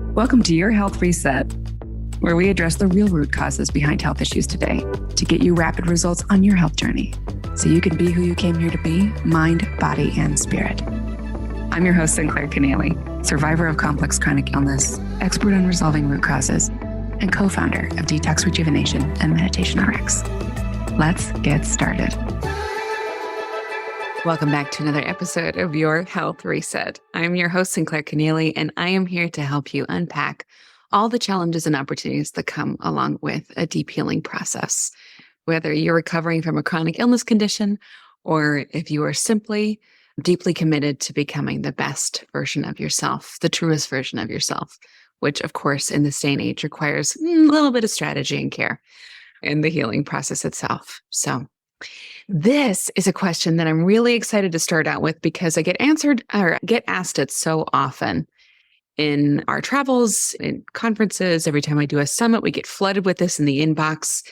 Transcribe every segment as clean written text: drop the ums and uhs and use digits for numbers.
Welcome to your Health Reset, where we address the real root causes behind health issues today to get you rapid results on your health journey so you can be who you came here to be, mind, body, and spirit. I'm your host, Sinclair Kennally, survivor of complex chronic illness, expert on resolving root causes, and co-founder of Detox Rejuvenation and Meditation RX. Let's get started. Welcome back to another episode of Your Health Reset. I'm your host, Sinclair Kennally, and I am here to help you unpack all the challenges and opportunities that come along with a deep healing process. Whether you're recovering from a chronic illness condition, or if you are simply deeply committed to becoming the best version of yourself, the truest version of yourself, which of course in this day and age requires a little bit of strategy and care in the healing process itself. So this is a question that I'm really excited to start out with because I get asked it so often in our travels, in conferences. Every time I do a summit, we get flooded with this in the inbox.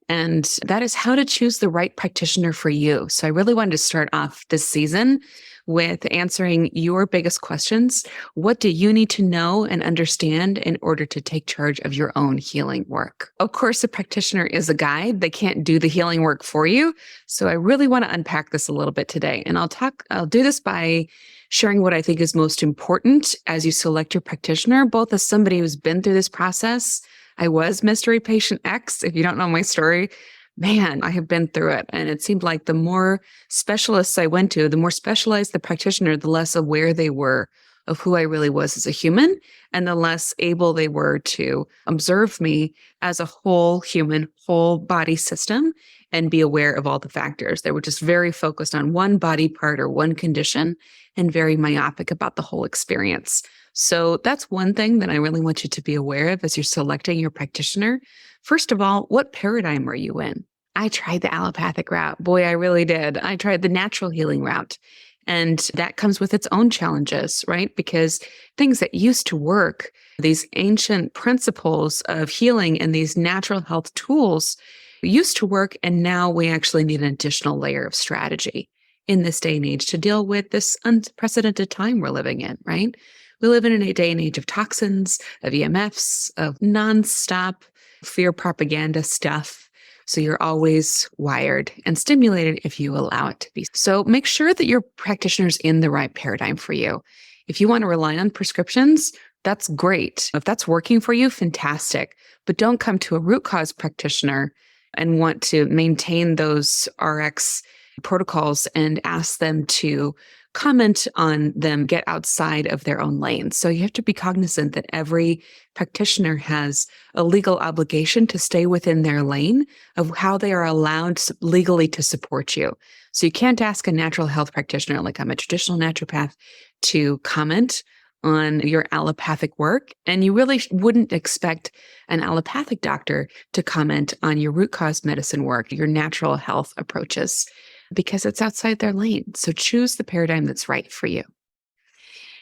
And that is how to choose the right practitioner for you. So I really wanted to start off this season with answering your biggest questions. What do you need to know and understand in order to take charge of your own healing work? Of course, a practitioner is a guide. They can't do the healing work for you. So I really want to unpack this a little bit today. And I'll do this by sharing what I think is most important as you select your practitioner, both as somebody who's been through this process. I was mystery patient X. If you don't know my story, man, I have been through it. And it seemed like the more specialists I went to, the more specialized the practitioner, the less aware they were of who I really was as a human, and the less able they were to observe me as a whole human, whole body system and be aware of all the factors. They were just very focused on one body part or one condition and very myopic about the whole experience. So that's one thing that I really want you to be aware of as you're selecting your practitioner. First of all, what paradigm are you in? I tried the allopathic route. Boy, I really did. I tried the natural healing route. And that comes with its own challenges, right? Because things that used to work, these ancient principles of healing and these natural health tools used to work. And now we actually need an additional layer of strategy in this day and age to deal with this unprecedented time we're living in, right? We live in a day and age of toxins, of EMFs, of nonstop fear propaganda stuff. So you're always wired and stimulated if you allow it to be. So make sure that your practitioner's in the right paradigm for you. If you want to rely on prescriptions, that's great. If that's working for you, fantastic. But don't come to a root cause practitioner and want to maintain those RX protocols and ask them to comment on them, get outside of their own lane. So you have to be cognizant that every practitioner has a legal obligation to stay within their lane of how they are allowed legally to support you. So you can't ask a natural health practitioner, like I'm a traditional naturopath, to comment on your allopathic work. And you really wouldn't expect an allopathic doctor to comment on your root cause medicine work, your natural health approaches, because it's outside their lane. So choose the paradigm that's right for you.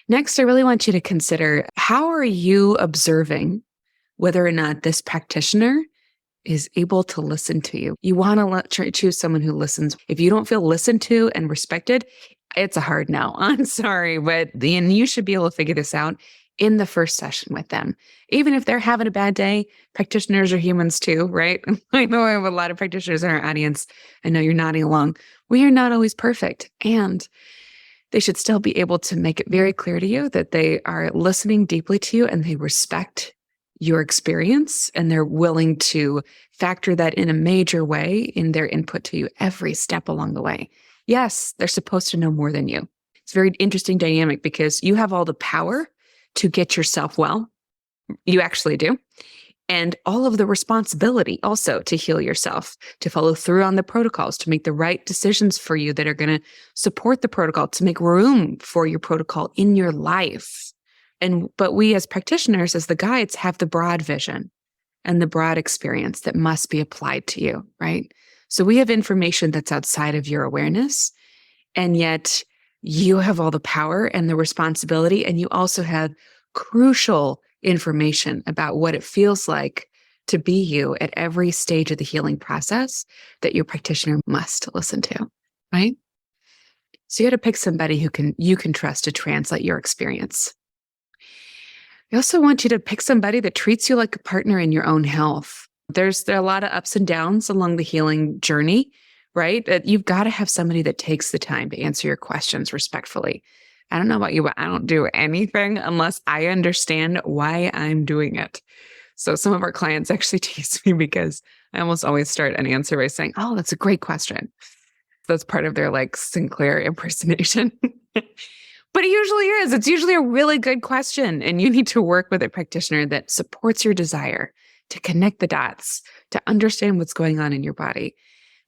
Next, I really want you to consider, how are you observing whether or not this practitioner is able to listen to you? You want to choose someone who listens. If you don't feel listened to and respected, it's a hard no. I'm sorry, but you should be able to figure this out in the first session with them. Even if they're having a bad day, practitioners are humans too, right? I know I have a lot of practitioners in our audience. I know you're nodding along. We are not always perfect. And they should still be able to make it very clear to you that they are listening deeply to you and they respect your experience and they're willing to factor that in a major way in their input to you every step along the way. Yes, they're supposed to know more than you. It's a very interesting dynamic because you have all the power to get yourself well. You actually do. And all of the responsibility also to heal yourself, to follow through on the protocols, to make the right decisions for you that are going to support the protocol, to make room for your protocol in your life. But we as practitioners, as the guides, have the broad vision and the broad experience that must be applied to you, right? So we have information that's outside of your awareness, and yet you have all the power and the responsibility, and you also have crucial information about what it feels like to be you at every stage of the healing process that your practitioner must listen to, right? So you got to pick somebody who you can trust to translate your experience. I also want you to pick somebody that treats you like a partner in your own health. There are a lot of ups and downs along the healing journey, right? You've got to have somebody that takes the time to answer your questions respectfully. I don't know about you, but I don't do anything unless I understand why I'm doing it. So some of our clients actually tease me because I almost always start an answer by saying, "Oh, that's a great question." That's part of their like Sinclair impersonation. But it usually is. It's usually a really good question. And you need to work with a practitioner that supports your desire to connect the dots, to understand what's going on in your body,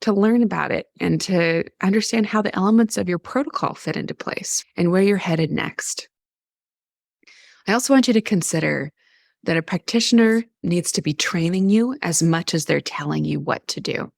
to learn about it, and to understand how the elements of your protocol fit into place and where you're headed next. I also want you to consider that a practitioner needs to be training you as much as they're telling you what to do.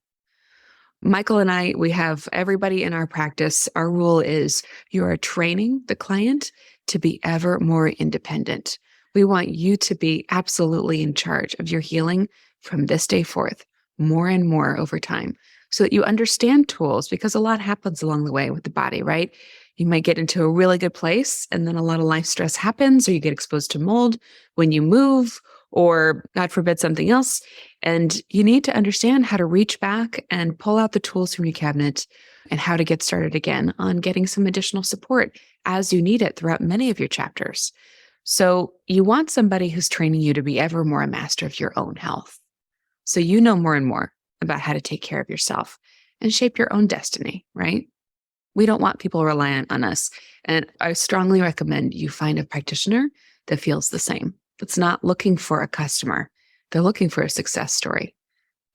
Michael and I, we have everybody in our practice. Our rule is you are training the client to be ever more independent. We want you to be absolutely in charge of your healing from this day forth, more and more over time, so that you understand tools, because a lot happens along the way with the body, right? You might get into a really good place and then a lot of life stress happens, or you get exposed to mold when you move, or God forbid something else. And you need to understand how to reach back and pull out the tools from your cabinet and how to get started again on getting some additional support as you need it throughout many of your chapters. So you want somebody who's training you to be ever more a master of your own health. So you know more and more about how to take care of yourself and shape your own destiny, right? We don't want people reliant on us. And I strongly recommend you find a practitioner that feels the same. That's not looking for a customer. They're looking for a success story,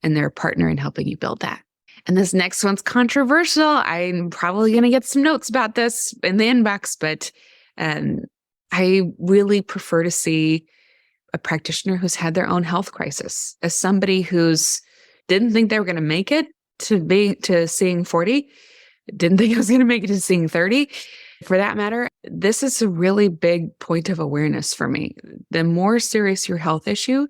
and they're a partner in helping you build that. And this next one's controversial. I'm probably going to get some notes about this in the inbox, but I really prefer to see a practitioner who's had their own health crisis. As somebody who's didn't think they were going to make it to seeing 40, didn't think I was going to make it to seeing 30. For that matter, this is a really big point of awareness for me. The more serious your health issue,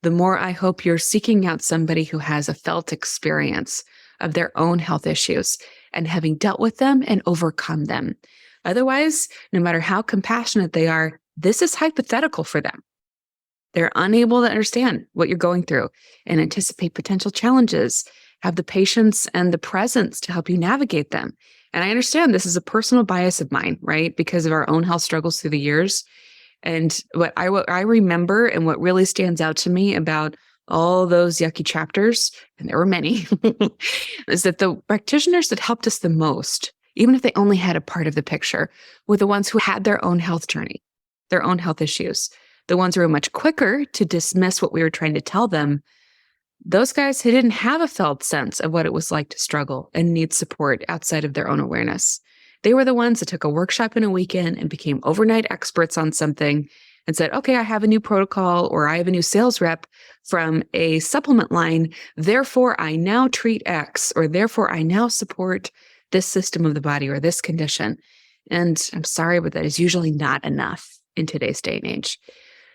the more I hope you're seeking out somebody who has a felt experience of their own health issues and having dealt with them and overcome them. Otherwise, no matter how compassionate they are, this is hypothetical for them. They're unable to understand what you're going through and anticipate potential challenges, have the patience and the presence to help you navigate them. And I understand this is a personal bias of mine, right? Because of our own health struggles through the years. And what I remember and what really stands out to me about all those yucky chapters, and there were many, is that the practitioners that helped us the most, even if they only had a part of the picture, were the ones who had their own health journey, their own health issues. The ones who were much quicker to dismiss what we were trying to tell them. Those guys who didn't have a felt sense of what it was like to struggle and need support outside of their own awareness. They were the ones that took a workshop in a weekend and became overnight experts on something and said, okay, I have a new protocol, or I have a new sales rep from a supplement line. Therefore, I now treat X, or therefore I now support this system of the body or this condition. And I'm sorry, but that is usually not enough in today's day and age.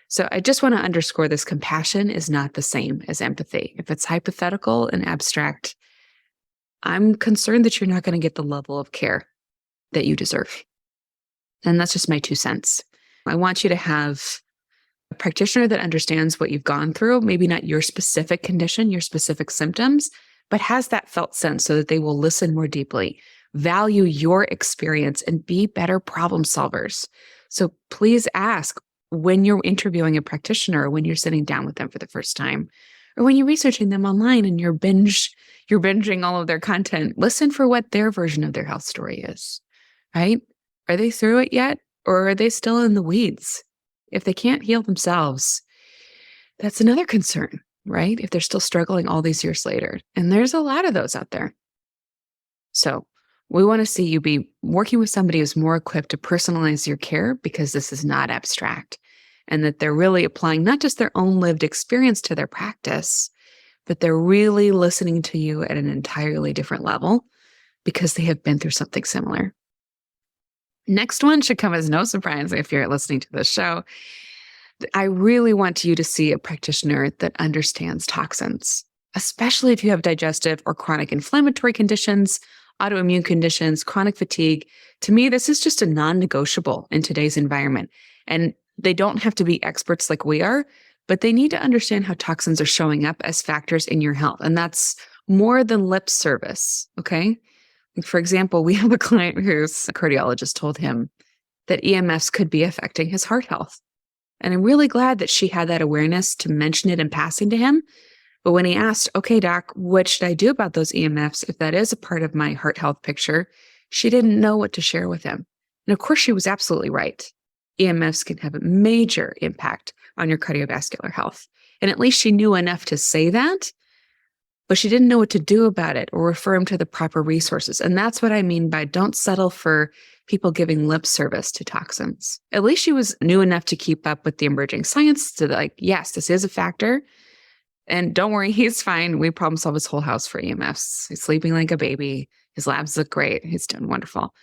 So I just want to underscore this: compassion is not the same as empathy. If it's hypothetical and abstract, I'm concerned that you're not going to get the level of care that you deserve. And that's just my 2 cents. I want you to have a practitioner that understands what you've gone through, maybe not your specific condition, your specific symptoms, but has that felt sense so that they will listen more deeply, value your experience, and be better problem solvers. So please ask, when you're interviewing a practitioner, or when you're sitting down with them for the first time, or when you're researching them online and you're binging all of their content, listen for what their version of their health story is, right? Are they through it yet? Or are they still in the weeds? If they can't heal themselves, that's another concern, right? If they're still struggling all these years later. And there's a lot of those out there. So we want to see you be working with somebody who's more equipped to personalize your care, because this is not abstract, and that they're really applying not just their own lived experience to their practice, but they're really listening to you at an entirely different level because they have been through something similar. Next one should come as no surprise if you're listening to this show. I really want you to see a practitioner that understands toxins, especially if you have digestive or chronic inflammatory conditions, autoimmune conditions, chronic fatigue. To me, this is just a non-negotiable in today's environment. And They don't have to be experts like we are, but they need to understand how toxins are showing up as factors in your health. And that's more than lip service. Okay. Like, for example, we have a client whose cardiologist told him that EMFs could be affecting his heart health. And I'm really glad that she had that awareness to mention it in passing to him. But when he asked, okay, doc, what should I do about those EMFs if that is a part of my heart health picture? She didn't know what to share with him. And of course, she was absolutely right. EMFs can have a major impact on your cardiovascular health. And at least she knew enough to say that, but she didn't know what to do about it or refer him to the proper resources. And that's what I mean by don't settle for people giving lip service to toxins. At least she was new enough to keep up with the emerging science to like, yes, this is a factor. And don't worry, he's fine. We problem solve his whole house for EMFs. He's sleeping like a baby. His labs look great. He's doing wonderful.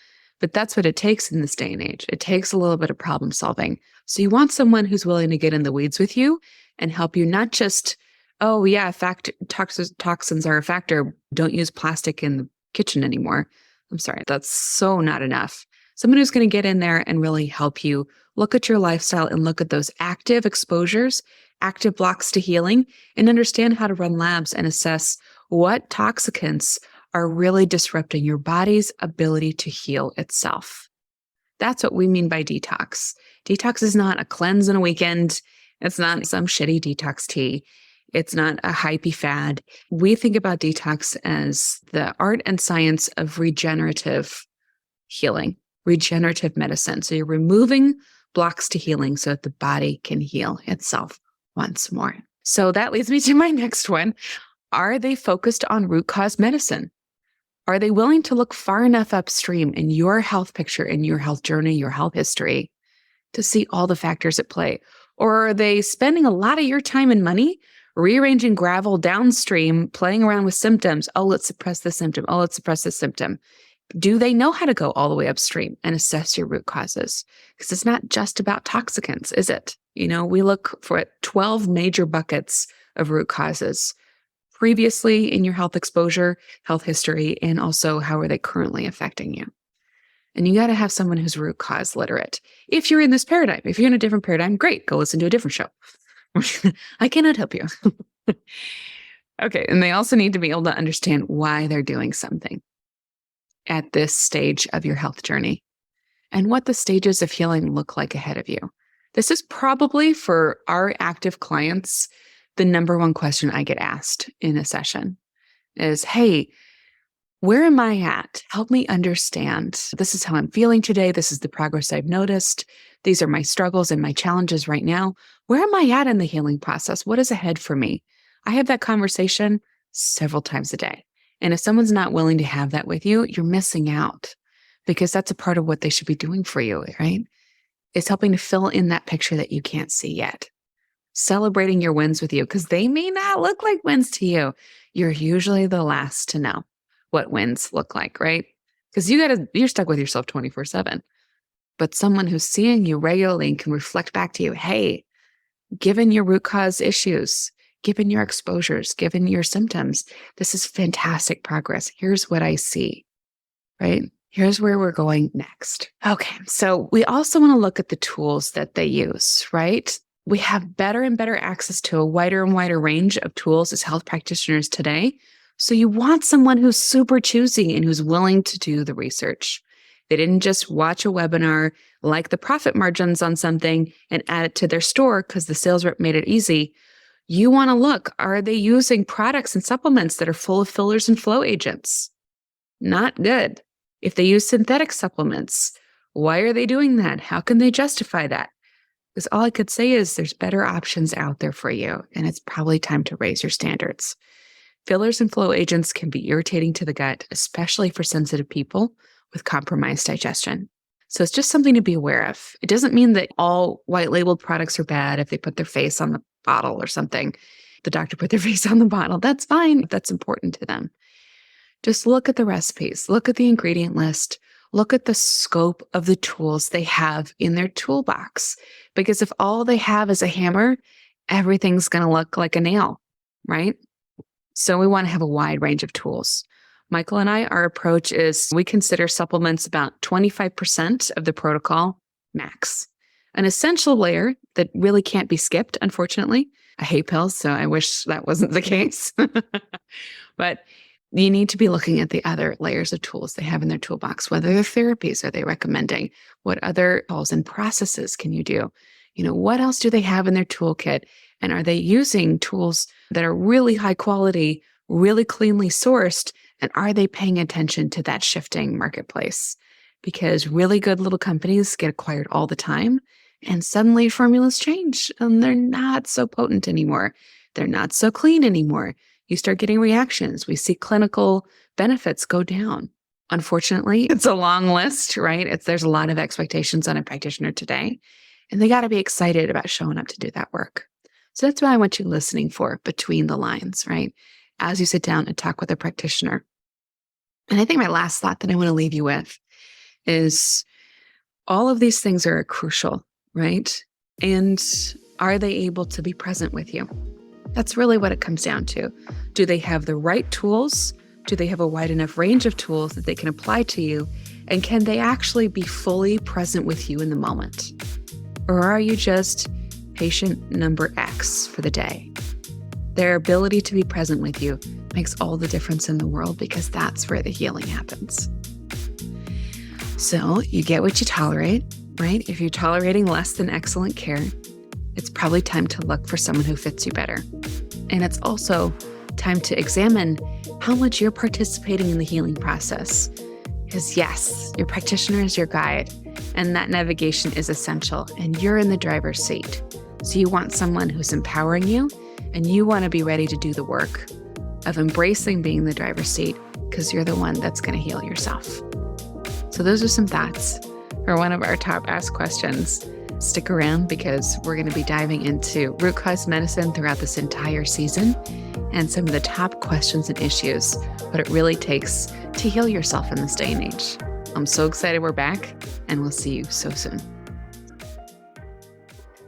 But that's what it takes in this day and age. It takes a little bit of problem solving. So you want someone who's willing to get in the weeds with you and help you not just, oh yeah, toxins are a factor. Don't use plastic in the kitchen anymore. I'm sorry, that's so not enough. Someone who's going to get in there and really help you look at your lifestyle and look at those active exposures, active blocks to healing, and understand how to run labs and assess what toxicants are really disrupting your body's ability to heal itself. That's what we mean by detox. Detox is not a cleanse in a weekend. It's not some shitty detox tea. It's not a hypey fad. We think about detox as the art and science of regenerative healing, regenerative medicine. So you're removing blocks to healing so that the body can heal itself once more. So that leads me to my next one. Are they focused on root cause medicine? Are they willing to look far enough upstream in your health picture, in your health journey, your health history, to see all the factors at play? Or are they spending a lot of your time and money rearranging gravel downstream, playing around with symptoms? Oh, let's suppress the symptom. Oh, let's suppress the symptom. Do they know how to go all the way upstream and assess your root causes? Because it's not just about toxicants, is it? We look for 12 major buckets of root causes previously in your health exposure, health history, and also how are they currently affecting you. And you got to have someone who's root cause literate. If you're in this paradigm, if you're in a different paradigm, great, go listen to a different show. I cannot help you. Okay, and they also need to be able to understand why they're doing something at this stage of your health journey and what the stages of healing look like ahead of you. This is probably for our active clients, the number one question I get asked in a session is, hey, where am I at? Help me understand. This is how I'm feeling today. This is the progress I've noticed. These are my struggles and my challenges right now. Where am I at in the healing process? What is ahead for me? I have that conversation several times a day. And if someone's not willing to have that with you, you're missing out because that's a part of what they should be doing for you, right? It's helping to fill in that picture that you can't see yet. Celebrating your wins with you because they may not look like wins to you. You're usually the last to know what wins look like, right? Because you're stuck with yourself 24/7. But someone who's seeing you regularly and can reflect back to you, hey, given your root cause issues, given your exposures, given your symptoms, this is fantastic progress. Here's what I see, right? Here's where we're going next. Okay, so we also want to look at the tools that they use, right? We have better and better access to a wider and wider range of tools as health practitioners today. So you want someone who's super choosy and who's willing to do the research. They didn't just watch a webinar, like the profit margins on something and add it to their store because the sales rep made it easy. You want to look, are they using products and supplements that are full of fillers and flow agents? Not good. If they use synthetic supplements, why are they doing that? How can they justify that? Because all I could say is there's better options out there for you, and it's probably time to raise your standards. Fillers and flow agents can be irritating to the gut, especially for sensitive people with compromised digestion. So it's just something to be aware of. It doesn't mean that all white labeled products are bad if they put their face on the bottle or something. The doctor put their face on the bottle. That's fine if that's important to them. Just look at the recipes, look at the ingredient list, look at the scope of the tools they have in their toolbox. Because if all they have is a hammer, everything's going to look like a nail, right? So we want to have a wide range of tools. Michael and I, our approach is we consider supplements about 25% of the protocol max. An essential layer that really can't be skipped, unfortunately. I hate pills, so I wish that wasn't the case. But you need to be looking at the other layers of tools they have in their toolbox. What other therapies are they recommending? What other tools and processes can you do? What else do they have in their toolkit? And are they using tools that are really high quality, really cleanly sourced? And are they paying attention to that shifting marketplace? Because really good little companies get acquired all the time, and suddenly formulas change and they're not so potent anymore. They're not so clean anymore. You start getting reactions. We see clinical benefits go down. Unfortunately, it's a long list, right? There's a lot of expectations on a practitioner today, and they got to be excited about showing up to do that work. So that's what I want you listening for between the lines, right? As you sit down and talk with a practitioner. And I think my last thought that I want to leave you with is all of these things are crucial, right? And are they able to be present with you? That's really what it comes down to. Do they have the right tools? Do they have a wide enough range of tools that they can apply to you? And can they actually be fully present with you in the moment? Or are you just patient number X for the day? Their ability to be present with you makes all the difference in the world, because that's where the healing happens. So you get what you tolerate, right? If you're tolerating less than excellent care, it's probably time to look for someone who fits you better. And it's also time to examine how much you're participating in the healing process. Because yes, your practitioner is your guide, and that navigation is essential, and you're in the driver's seat. So you want someone who's empowering you, and you want to be ready to do the work of embracing being the driver's seat, because you're the one that's going to heal yourself. So those are some thoughts for one of our top asked questions. Stick around, because we're going to be diving into root cause medicine throughout this entire season and some of the top questions and issues, what it really takes to heal yourself in this day and age. I'm so excited we're back, and we'll see you so soon.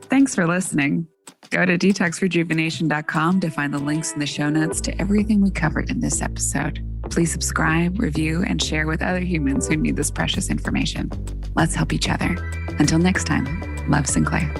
Thanks for listening. Go to detoxrejuvenation.com to find the links in the show notes to everything we covered in this episode. Please subscribe, review, and share with other humans who need this precious information. Let's help each other. Until next time, love, Sinclair.